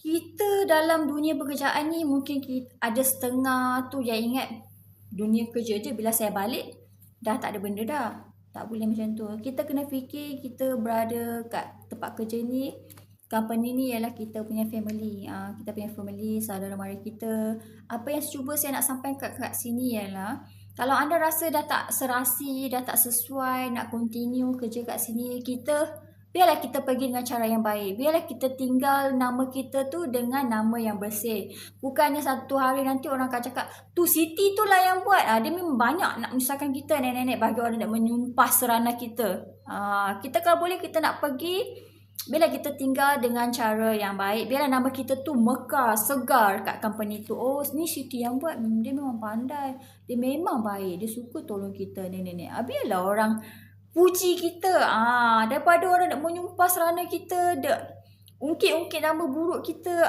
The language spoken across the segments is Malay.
kita dalam dunia pekerjaan ni mungkin kita ada setengah tu yang ingat dunia kerja je. Bila saya balik, dah tak ada benda dah. Tak boleh macam tu. Kita kena fikir kita berada kat tempat kerja ni, company ni ialah kita punya family. Kita punya family, saudara mara kita. Apa yang cuba saya nak sampaikan kat sini ialah, kalau anda rasa dah tak serasi, dah tak sesuai nak continue kerja kat sini, biarlah kita pergi dengan cara yang baik. Biarlah kita tinggal nama kita tu dengan nama yang bersih. Bukannya satu hari nanti orang akan cakap, tu Siti tu lah yang buat. Dia memang banyak nak menyusahkan kita, nenek-nenek, bagi orang nak menyumpah serana kita. Kita kalau boleh kita nak pergi, biarlah kita tinggal dengan cara yang baik. Biarlah nama kita tu mekar, segar kat company tu. Oh, ni Siti yang buat. Dia memang pandai. Dia memang baik. Dia suka tolong kita, nenek-nenek. Biarlah orang puji kita. Daripada orang nak menyumpah serana kita, ungkit-ungkit nama buruk kita.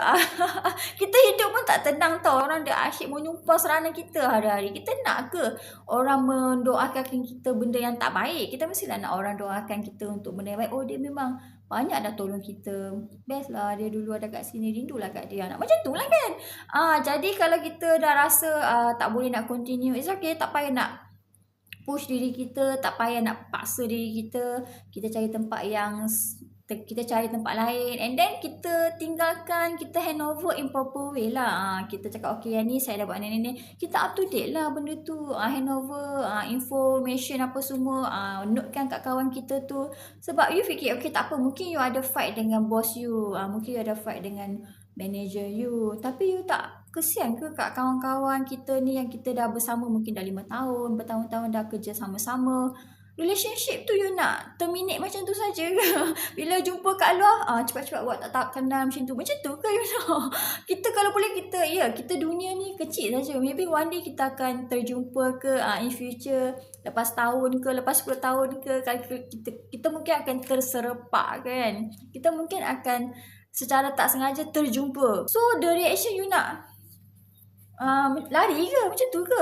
Kita hidup pun tak tenang tau. Orang dah asyik menyumpah serana kita hari-hari. Kita nak ke orang mendoakan kita benda yang tak baik? Kita mestilah nak orang doakan kita untuk benda yang baik. Oh, dia memang banyak dah tolong kita. Best lah dia dulu ada kat sini. Rindulah kat dia. Nak macam tu lah kan. Jadi kalau kita dah rasa tak boleh nak continue, it's okay. Tak payah nak push diri kita, tak payah nak paksa diri kita. Kita cari tempat lain, and then kita tinggalkan, kita handover in proper way lah. Kita cakap okay, yang ni saya dah buat ni. Kita up to date lah benda tu. Handover information apa semua, notekan kat kawan kita tu. Sebab you fikir okay tak apa, mungkin you ada fight dengan boss you, mungkin you ada fight dengan manager you, tapi you tak kesian ke kat kawan-kawan kita ni yang kita dah bersama mungkin dah 5 tahun, bertahun-tahun dah kerja sama-sama. Relationship tu you nak terminate macam tu saja ke? Bila jumpa kat luar, cepat-cepat buat tak kenal macam tu. Macam tu ke you know? Kita kalau boleh kita dunia ni kecil saja. Maybe one day kita akan terjumpa ke in future, lepas tahun ke, lepas 10 tahun ke, kita mungkin akan terserempak kan. Kita mungkin akan secara tak sengaja terjumpa. So the reaction you nak lari ke? Macam tu ke?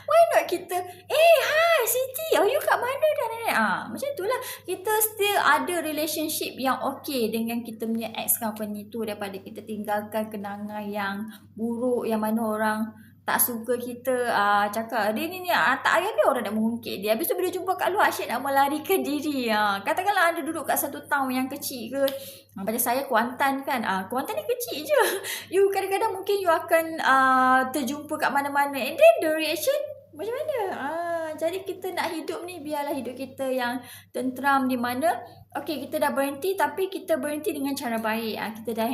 Why not kita, hi Siti, you kat mana dah nenek? Macam tu lah. Kita still ada relationship yang okay dengan kita punya ex company tu, daripada kita tinggalkan kenangan yang buruk, yang mana orang tak suka kita, cakap dia ni tak payah dia orang nak mengungkit dia. Habis tu bila jumpa kat luar asyik nak melarikan diri. Katakanlah anda duduk kat satu town yang kecil ke, macam saya Kuantan kan, Kuantan ni kecil je. You kadang-kadang mungkin you akan terjumpa kat mana-mana, and then the reaction macam mana? Jadi kita nak hidup ni, biarlah hidup kita yang tenteram, di mana okay kita dah berhenti, tapi kita berhenti dengan cara baik. Kita dah